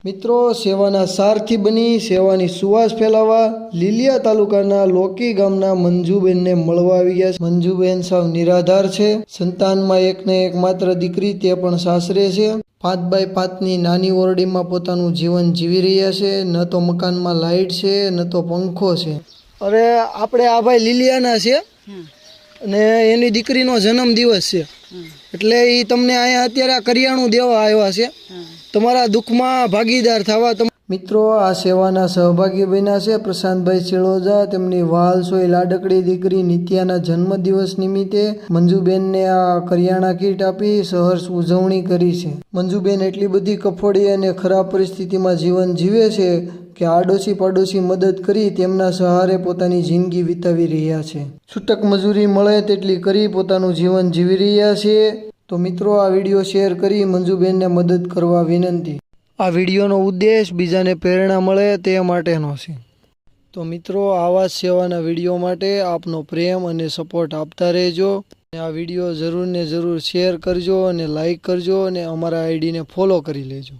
મિત્રો, સેવાના સારથી બની સેવાની સુવાસ ફેલાવવા લીલિયા તાલુકાના લોકી ગામના મંજુબેનને મળવા આવી ગયા છે। મંજુબેન સાવ નિરાધાર છે। સંતાનમાં એકને એક માત્ર દીકરી, તે પણ સાસરે છે। 5x5ની નાની ઓરડીમાં પોતાનું જીવન જીવી રહ્યા છે। ન તો મકાનમાં લાઇટ છે, ન તો પંખો છે। અરે આપણે આ ભાઈ લીલિયાના છે અને એની દીકરીનો જન્મ દિવસ છે, એટલે એ તમને અહીંયા અત્યારે કરિયાણું દેવા આવ્યા છે, તમારા દુઃખમાં ભાગીદાર થવા। મિત્રો, આ સેવાના સહભાગી બન્યા છે પ્રશાંતભાઈ ચિલોજા। તેમની વાલસોઈ લાડકડી દીકરી નિત્યાના જન્મદિવસ નિમિત્તે મંજુબેનને આ કરિયાણા કીટ આપી સહર્ષ ઉજવણી કરી છે। મંજુબેન એટલી બધી કફોડી અને ખરાબ પરિસ્થિતિમાં જીવન જીવે છે કે આડોશી પાડોશી મદદ કરી તેમના સહારે પોતાની જિંદગી વિતાવી રહ્યા છે। છૂટક મજૂરી મળે તેટલી કરી પોતાનું જીવન જીવી રહ્યા છે। તો મિત્રો, આ વિડીયો શેર કરી મંજુબેનને મદદ કરવા વિનંતી। આ વિડીયોનો ઉદ્દેશ બીજાને પ્રેરણા મળે તે માટેનો છે। તો મિત્રો, આવા જ સેવાના વિડીયો માટે આપનો પ્રેમ અને સપોર્ટ આપતા રહેજો। આ વિડીયો જરૂર ને જરૂર શેર કરજો અને લાઈક કરજો અને અમારા આઈડીને ફોલો કરી લેજો।